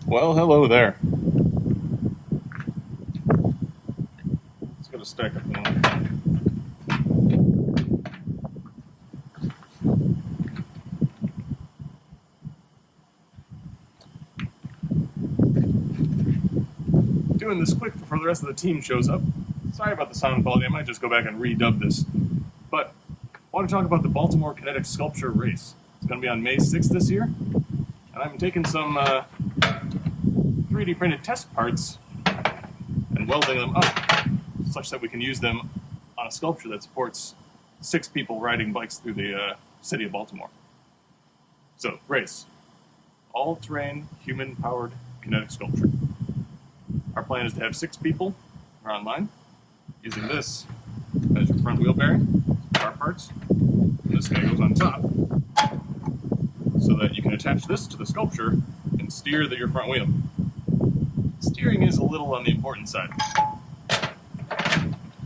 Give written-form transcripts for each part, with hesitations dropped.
Well, hello there. Let's get a stack up now. Doing this quick before the rest of the team shows up. Sorry about the sound quality, I might just go back and redub this. But I want to talk about the Baltimore Kinetic Sculpture Race. It's going to be on May 6th this year, and I'm taking some 3D printed test parts and welding them up such that we can use them on a sculpture that supports 6 people riding bikes through the city of Baltimore. So, race. All-terrain, human-powered kinetic sculpture. Our plan is to have 6 people around line, using this as your front wheel bearing, car parts. And this guy goes on top, so that you can attach this to the sculpture and steer your front wheel. Steering is a little on the important side.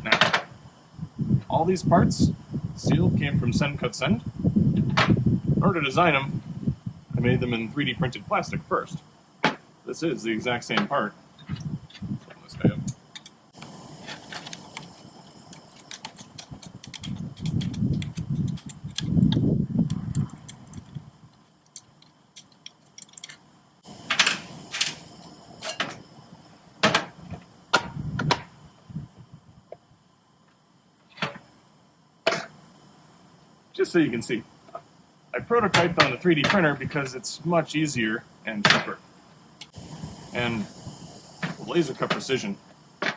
Now, all these parts, steel, came from Send Cut Send. In order to design them, I made them in 3D printed plastic first. This is the exact same part. Open this guy up. Just so you can see, I prototyped on the 3D printer because it's much easier and cheaper. And laser cut precision. Let's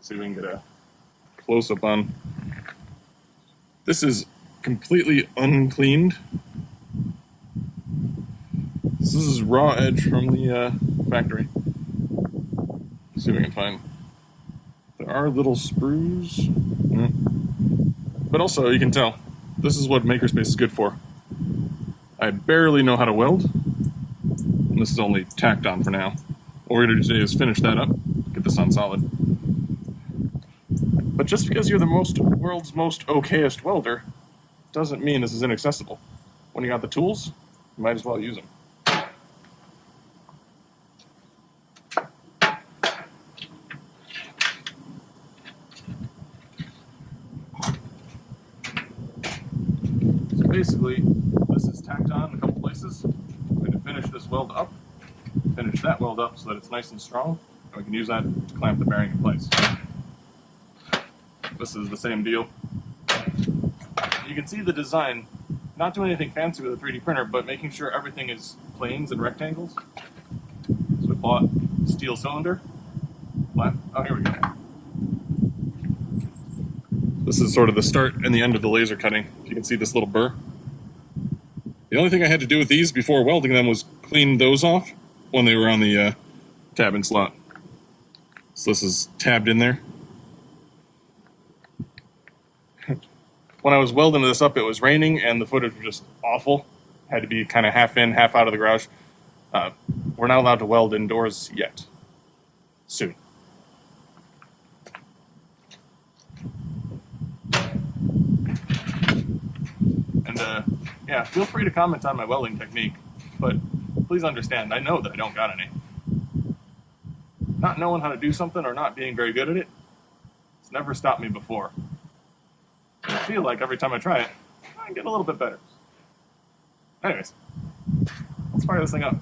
see if we can get a close-up on. This is completely uncleaned. This is raw edge from the factory. Let's see if we can find. There are little sprues. But also, you can tell, this is what Makerspace is good for. I barely know how to weld, and this is only tacked on for now. What we're going to do today is finish that up, get this on solid. But just because you're the world's most okayest welder, doesn't mean this is inaccessible. When you got the tools, you might as well use them. Basically, this is tacked on in a couple places. I'm going to finish this weld up, finish that weld up so that it's nice and strong, and we can use that to clamp the bearing in place. This is the same deal. You can see the design, not doing anything fancy with a 3D printer, but making sure everything is planes and rectangles. So we bought a steel cylinder. Oh, here we go. This is sort of the start and the end of the laser cutting. You can see this little burr. The only thing I had to do with these before welding them was clean those off when they were on the tab and slot. So this is tabbed in there. When I was welding this up, it was raining and the footage was just awful. Had to be kind of half in, half out of the garage. We're not allowed to weld indoors yet. Soon. And yeah, feel free to comment on my welding technique, but please understand, I know that I don't got any. Not knowing how to do something or not being very good at it, it's never stopped me before. I feel like every time I try it, I get a little bit better. Anyways, let's fire this thing up.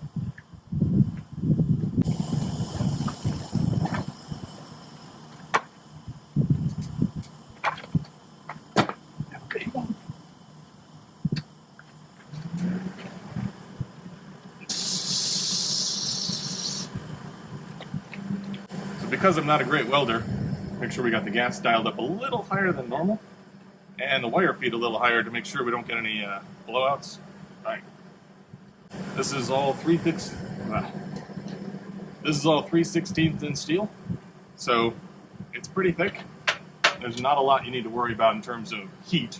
Because I'm not a great welder, make sure we got the gas dialed up a little higher than normal, and the wire feed a little higher to make sure we don't get any blowouts. Right. This is all 3/16 inch steel, so it's pretty thick. There's not a lot you need to worry about in terms of heat,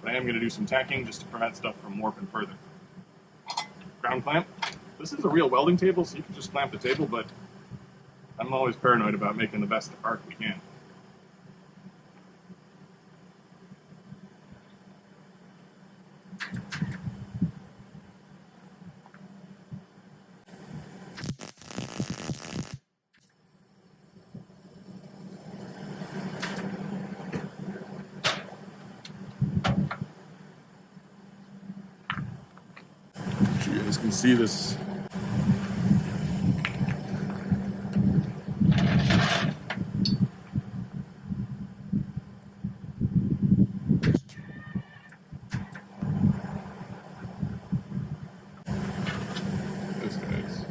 but I am going to do some tacking just to prevent stuff from warping further. Ground clamp. This is a real welding table, so you can just clamp the table, but I'm always paranoid about making the best arc we can. You guys can see this. This guy's.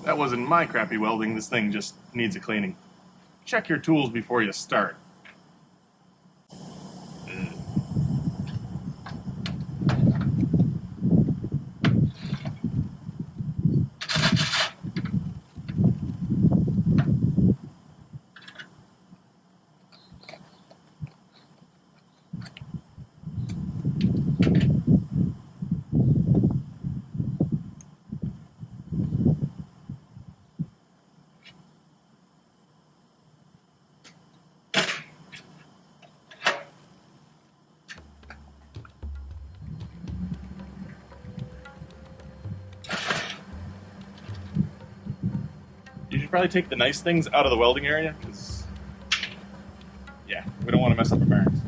That wasn't my crappy welding. This thing just needs a cleaning. Check your tools before you start. You should probably take the nice things out of the welding area, because, yeah, we don't want to mess up the bearings.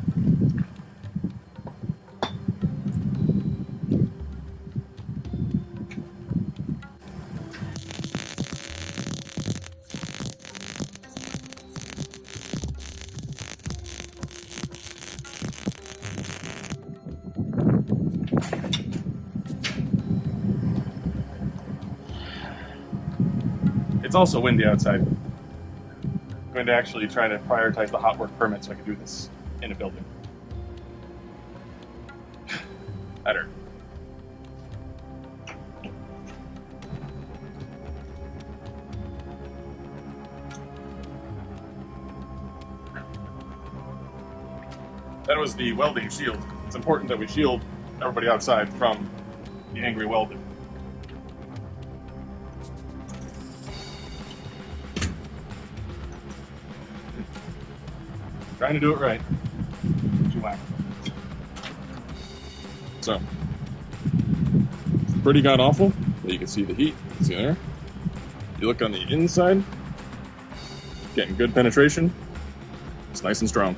It's also windy outside. I'm going to actually try to prioritize the hot work permit so I can do this in a building. That hurt. That was the welding shield. It's important that we shield everybody outside from the angry welder. Trying to do it right. So, it's pretty god awful. You can see the heat. See there? You look on the inside, getting good penetration. It's nice and strong.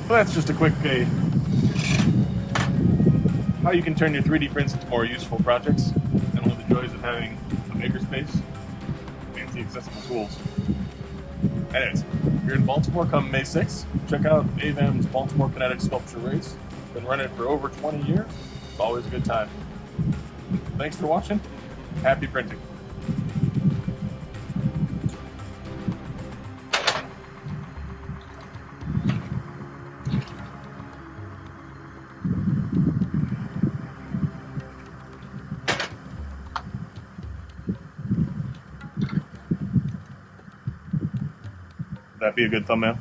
Well, that's just a quick how you can turn your 3D prints into more useful projects, and one of the joys of having a makerspace, fancy accessible tools. Anyways, if you're in Baltimore come May 6th, check out AVAM's Baltimore Kinetic Sculpture Race. Been running it for over 20 years. It's always a good time. Thanks for watching. Happy printing. Would that be a good thumbnail?